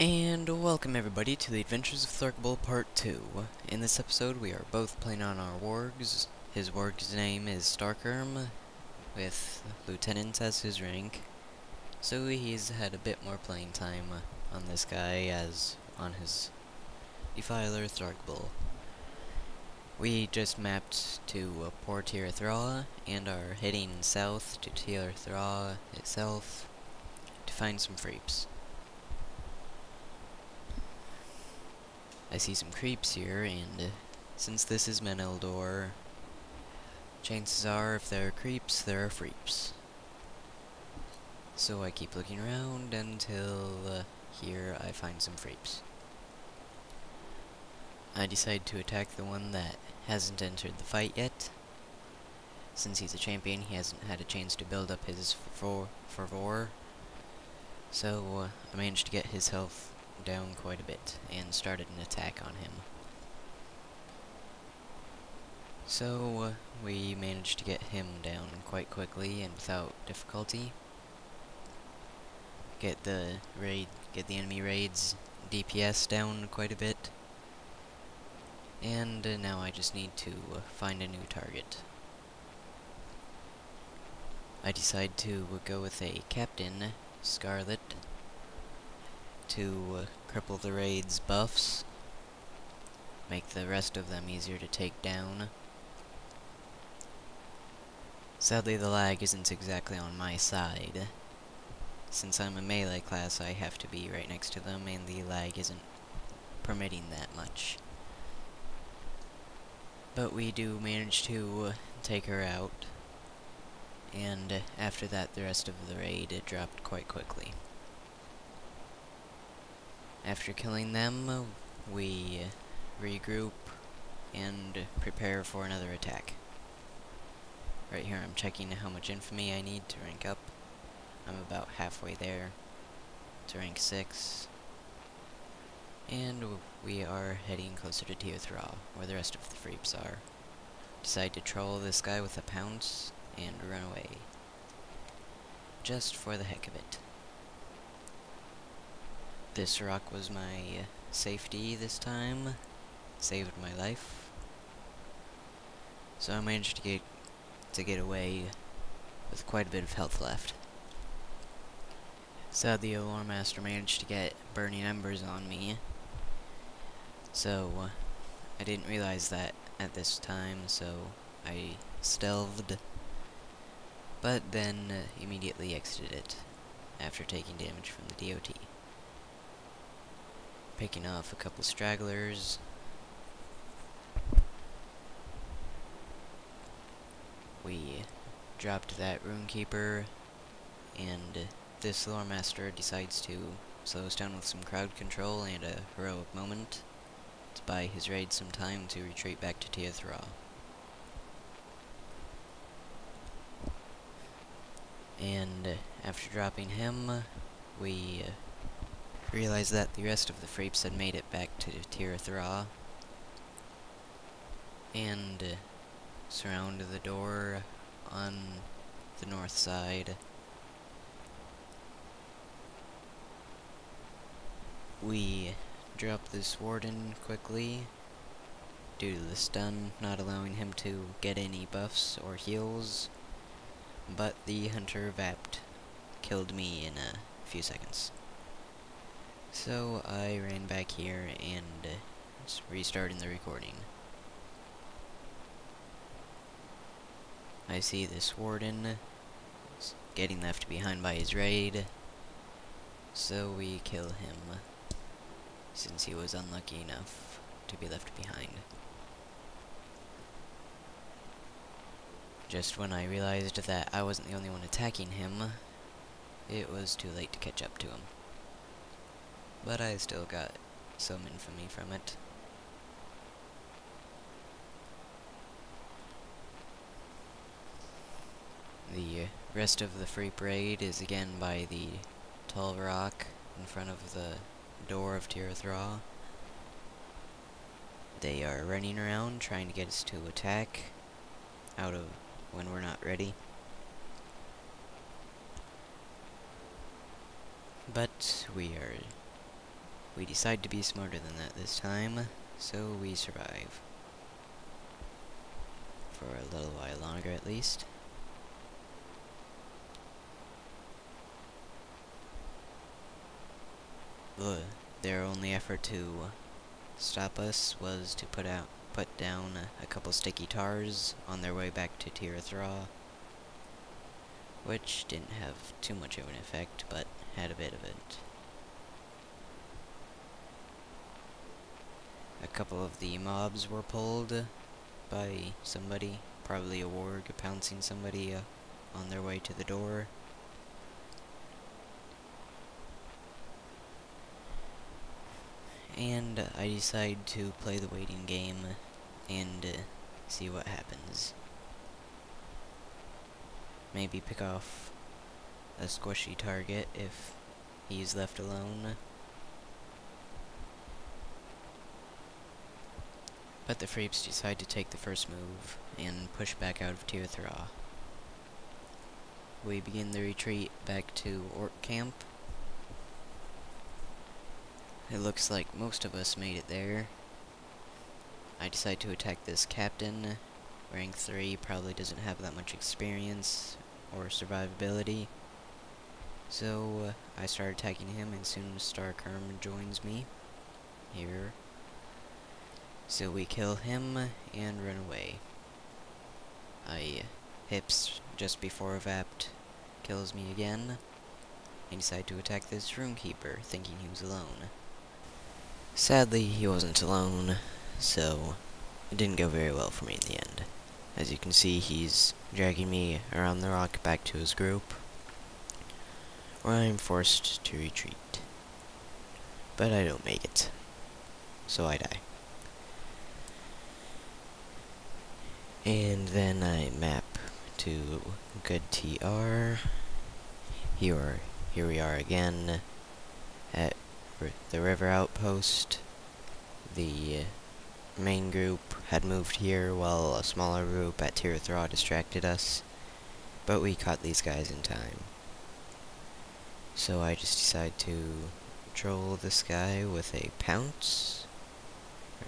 And welcome everybody to the Adventures of Thrugbul Part 2. In this episode we are both playing on our wargs. His warg's name is Starkerm, with Lieutenant as his rank. So he's had a bit more playing time on this guy as on his Defiler Thrugbul. We just mapped to Port Tirithra and are heading south to Tirithra itself to find some freeps. I see some creeps here, and since this is Meneldor, chances are if there are creeps, there are freeps. So I keep looking around until here I find some freeps. I decide to attack the one that hasn't entered the fight yet. Since he's a champion, he hasn't had a chance to build up his fervor. So I managed to get his health down quite a bit and started an attack on him. So we managed to get him down quite quickly and without difficulty. Get the enemy raid's DPS down quite a bit. And now I just need to find a new target. I decide to go with a Captain, Scarlet, to cripple the raid's buffs, make the rest of them easier to take down. Sadly, the lag isn't exactly on my side. Since I'm a melee class, I have to be right next to them, and the lag isn't permitting that much. But we do manage to take her out, and after that the rest of the raid dropped quite quickly. After killing them, we regroup and prepare for another attack. Right here I'm checking how much infamy I need to rank up. I'm about halfway there to rank 6. And we are heading closer to Tirithra, where the rest of the freeps are. Decide to troll this guy with a pounce and run away. Just for the heck of it. This rock was my safety this time. Saved my life. So I managed to get away with quite a bit of health left. Sadly, the Lore Master managed to get burning embers on me. So I didn't realize that at this time, so I stealthed. But then immediately exited it after taking damage from the DOT. Picking off a couple stragglers. We dropped that Runekeeper, and this Lore Master decides to slow us down with some crowd control and a heroic moment to buy his raid some time to retreat back to Tirithra. And after dropping him, we realized that the rest of the freeps had made it back to Tirithra, and surrounded the door on the north side. We dropped this warden quickly, due to the stun not allowing him to get any buffs or heals, but the hunter Vapt killed me in a few seconds. So I ran back here and restarting the recording. I see this warden getting left behind by his raid, so we kill him, since he was unlucky enough to be left behind. Just when I realized that I wasn't the only one attacking him, it was too late to catch up to him. But I still got some infamy from it. The rest of the free parade is again by the tall rock in front of the door of Tirithra. They are running around trying to get us to attack out of when we're not ready. But we are we decide to be smarter than that this time, so we survive. For a little while longer, at least. Their only effort to stop us was to put down a couple sticky tars on their way back to Thrugbul, which didn't have too much of an effect, but had a bit of it. A couple of the mobs were pulled by somebody, probably a warg pouncing somebody on their way to the door. And I decide to play the waiting game and see what happens. Maybe pick off a squishy target if he's left alone. But the Freeps decide to take the first move and push back out of Thrugbul. We begin the retreat back to Orc Camp. It looks like most of us made it there. I decide to attack this captain. Rank 3 probably doesn't have that much experience or survivability. So I start attacking him, and soon Starkerm joins me here. So we kill him and run away. Hips just before Vapt kills me again. I decide to attack this roomkeeper, thinking he was alone. Sadly, he wasn't alone, so it didn't go very well for me in the end. As you can see, he's dragging me around the rock back to his group, where I am forced to retreat. But I don't make it, so I die. And then I map to good TR. Here we are again at the river outpost. The main group had moved here while a smaller group at Thrugbul distracted us, but we caught these guys in time. So I just decided to troll this guy with a pounce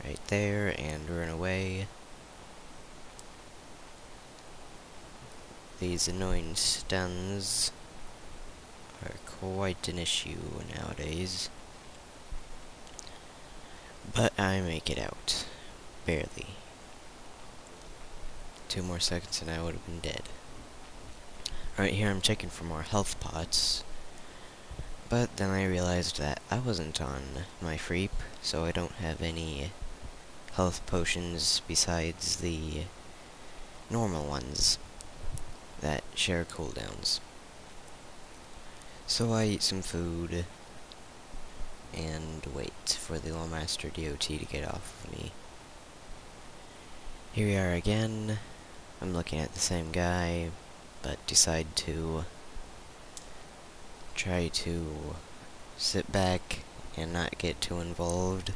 right there and run away. These annoying stuns are quite an issue nowadays. But I make it out. Barely. 2 more seconds and I would have been dead. Right here I'm checking for more health pots. But then I realized that I wasn't on my Freep, so I don't have any health potions besides the normal ones that share cooldowns. So I eat some food and wait for the Lawmaster DOT to get off of me. Here we are again. I'm looking at the same guy, but decide to try to sit back and not get too involved.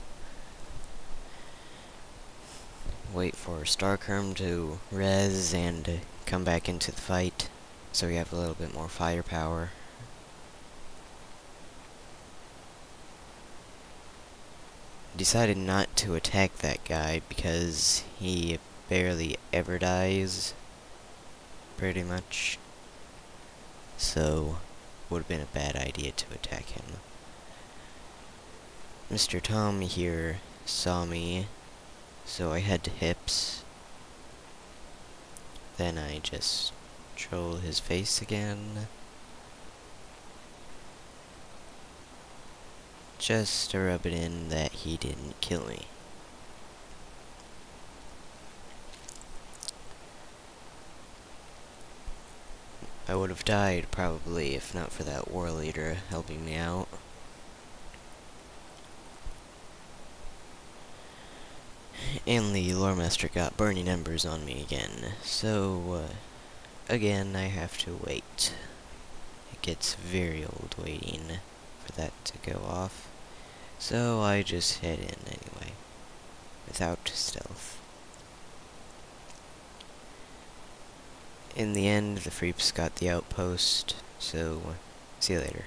Wait for Starkerm to res and come back into the fight, so we have a little bit more firepower. Decided not to attack that guy because he barely ever dies, pretty much. So, would have been a bad idea to attack him. Mr. Tom here saw me, so I head to hips. Then I just troll his face again. Just to rub it in that he didn't kill me. I would have died probably if not for that war leader helping me out. And the Loremaster got burning embers on me again, so again I have to wait. It gets very old waiting for that to go off, so I just head in anyway, without stealth. In the end, the Freeps got the outpost, so see you later.